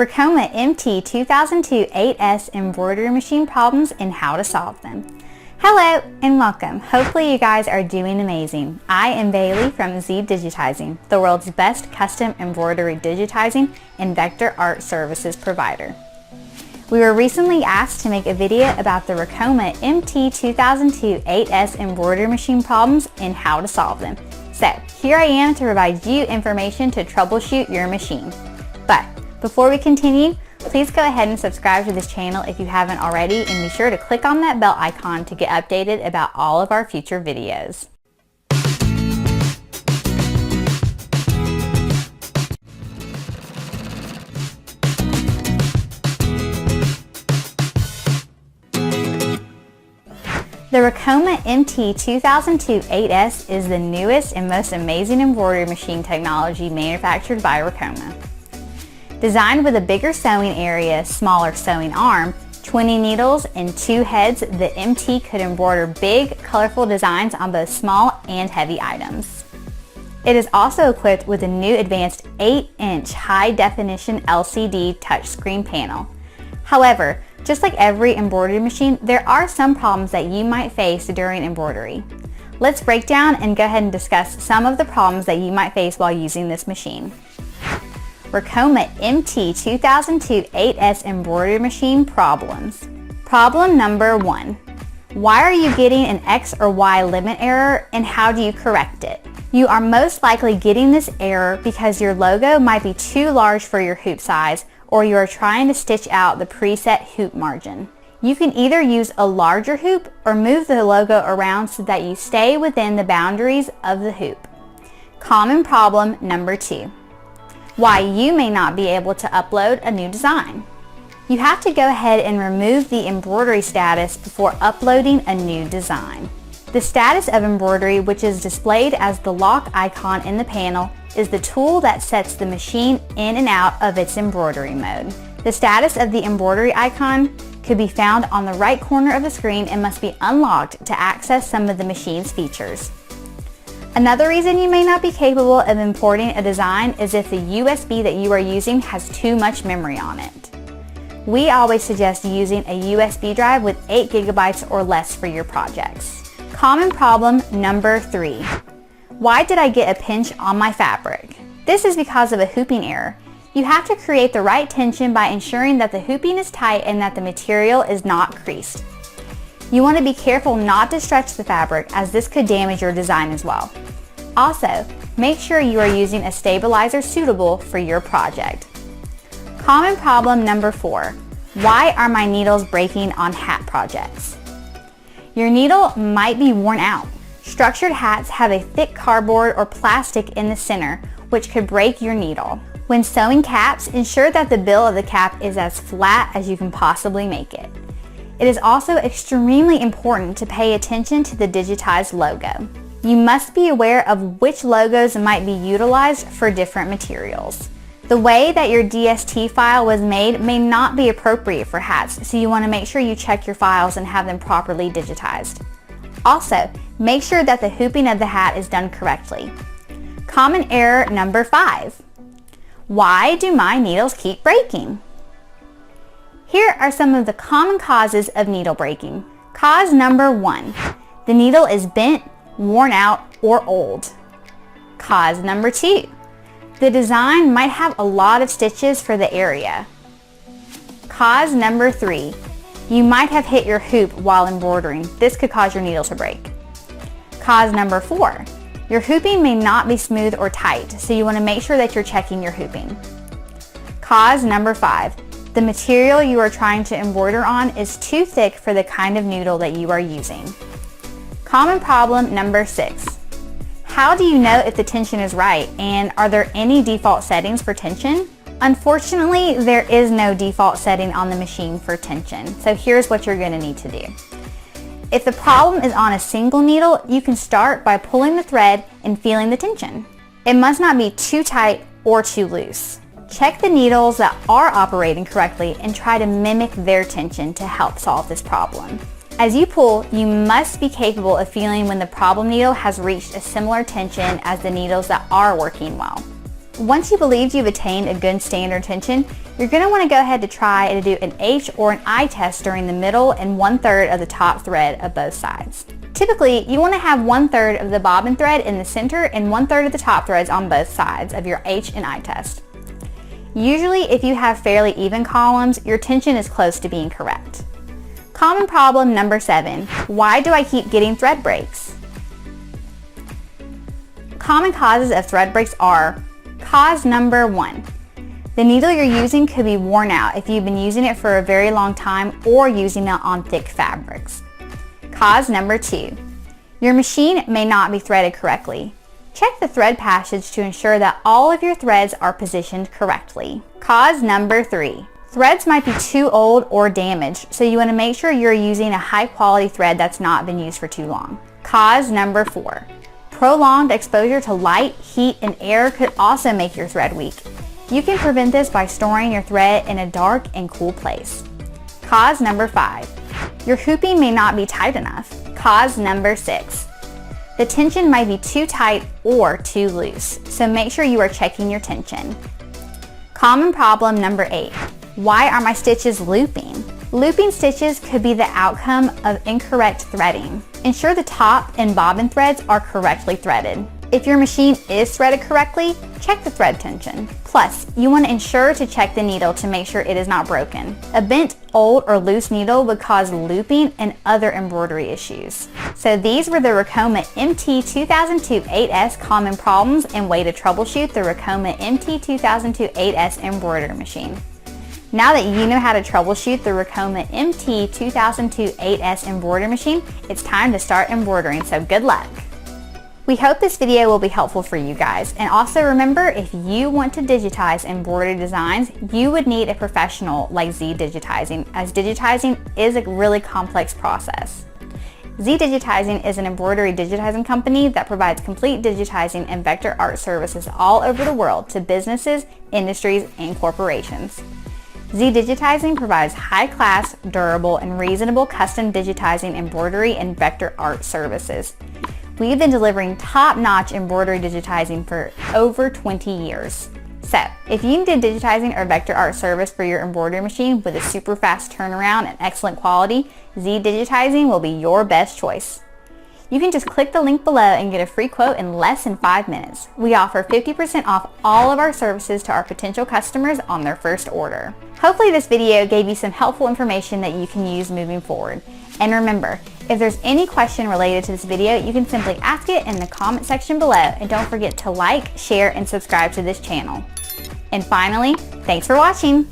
Ricoma MT-2002-8S embroidery machine problems and how to solve them. Hello and welcome. Hopefully you guys are doing amazing. I am Bailey from Zdigitizing, the world's best custom embroidery digitizing and vector art services provider. We were recently asked to make a video about the Ricoma MT-2002-8S embroidery machine problems and how to solve them. So here I am to provide you information to troubleshoot your machine. But before we continue, please go ahead and subscribe to this channel if you haven't already, and be sure to click on that bell icon to get updated about all of our future videos. The Ricoma MT-2002-8S is the newest and most amazing embroidery machine technology manufactured by Ricoma. Designed with a bigger sewing area, smaller sewing arm, 20 needles, and 2 heads, the MT could embroider big, colorful designs on both small and heavy items. It is also equipped with a new advanced 8-inch high-definition LCD touchscreen panel. However, just like every embroidery machine, there are some problems that you might face during embroidery. Let's break down and go ahead and discuss some of the problems that you might face while using this machine. Ricoma MT-2002-8S embroidery machine problems. Problem number 1. Why are you getting an X or Y limit error, and how do you correct it? You are most likely getting this error because your logo might be too large for your hoop size, or you are trying to stitch out the preset hoop margin. You can either use a larger hoop or move the logo around so that you stay within the boundaries of the hoop. Common problem number 2. Why you may not be able to upload a new design. You have to go ahead and remove the embroidery status before uploading a new design. The status of embroidery, which is displayed as the lock icon in the panel, is the tool that sets the machine in and out of its embroidery mode. The status of the embroidery icon could be found on the right corner of the screen and must be unlocked to access some of the machine's features. Another reason you may not be capable of importing a design is if the USB that you are using has too much memory on it. We always suggest using a USB drive with 8 GB or less for your projects. Common problem number 3. Why did I get a pinch on my fabric? This is because of a hooping error. You have to create the right tension by ensuring that the hooping is tight and that the material is not creased. You want to be careful not to stretch the fabric, as this could damage your design as well. Also, make sure you are using a stabilizer suitable for your project. Common problem number 4. Why are my needles breaking on hat projects? Your needle might be worn out. Structured hats have a thick cardboard or plastic in the center, which could break your needle. When sewing caps, ensure that the bill of the cap is as flat as you can possibly make it. It is also extremely important to pay attention to the digitized logo. You must be aware of which logos might be utilized for different materials. The way that your DST file was made may not be appropriate for hats, so you want to make sure you check your files and have them properly digitized. Also, make sure that the hooping of the hat is done correctly. Common error number 5. Why do my needles keep breaking? Here are some of the common causes of needle breaking. Cause number 1. The needle is bent, worn out, or old. Cause number 2. The design might have a lot of stitches for the area. Cause number 3. You might have hit your hoop while embroidering. This could cause your needle to break. Cause number 4. Your hooping may not be smooth or tight, so you want to make sure that you're checking your hooping. Cause number 5. The material you are trying to embroider on is too thick for the kind of needle that you are using. Common problem number 6. How do you know if the tension is right, and are there any default settings for tension? Unfortunately, there is no default setting on the machine for tension, so here's what you're going to need to do. If the problem is on a single needle, you can start by pulling the thread and feeling the tension. It must not be too tight or too loose. Check the needles that are operating correctly and try to mimic their tension to help solve this problem. As you pull, you must be capable of feeling when the problem needle has reached a similar tension as the needles that are working well. Once you believe you've attained a good standard tension, you're going to want to go ahead to try to do an H or an I test during the middle and 1/3 of the top thread of both sides. Typically, you want to have 1/3 of the bobbin thread in the center and 1/3 of the top threads on both sides of your H and I test. Usually, if you have fairly even columns, your tension is close to being correct. Common problem number 7, why do I keep getting thread breaks? Common causes of thread breaks are: cause number 1, the needle you're using could be worn out if you've been using it for a very long time or using it on thick fabrics. Cause number 2, your machine may not be threaded correctly. Check the thread passage to ensure that all of your threads are positioned correctly. Cause number 3, threads might be too old or damaged, so you want to make sure you're using a high quality thread that's not been used for too long. Cause number 4, prolonged exposure to light, heat, and air could also make your thread weak. You can prevent this by storing your thread in a dark and cool place. Cause number 5, your hooping may not be tight enough. Cause number 6, the tension might be too tight or too loose, so make sure you are checking your tension. Common problem number 8, why are my stitches looping? Looping stitches could be the outcome of incorrect threading. Ensure the top and bobbin threads are correctly threaded. If your machine is threaded correctly, check the thread tension. Plus, you want to ensure to check the needle to make sure it is not broken. A bent, old, or loose needle would cause looping and other embroidery issues. So these were the Ricoma MT-2002-8S common problems and way to troubleshoot the Ricoma MT-2002-8S embroidery machine. Now that you know how to troubleshoot the Ricoma MT-2002-8S embroidery machine, it's time to start embroidering, so good luck! We hope this video will be helpful for you guys, and also remember, if you want to digitize embroidery designs, you would need a professional like Zdigitizing, as digitizing is a really complex process. Zdigitizing is an embroidery digitizing company that provides complete digitizing and vector art services all over the world to businesses, industries, and corporations. Zdigitizing provides high-class, durable, and reasonable custom digitizing embroidery and vector art services. We've been delivering top-notch embroidery digitizing for over 20 years. So, if you need a digitizing or vector art service for your embroidery machine with a super fast turnaround and excellent quality, Zdigitizing will be your best choice. You can just click the link below and get a free quote in less than 5 minutes. We offer 50% off all of our services to our potential customers on their first order. Hopefully this video gave you some helpful information that you can use moving forward. And remember, if there's any question related to this video, you can simply ask it in the comment section below, and don't forget to like, share, and subscribe to this channel. And finally, thanks for watching!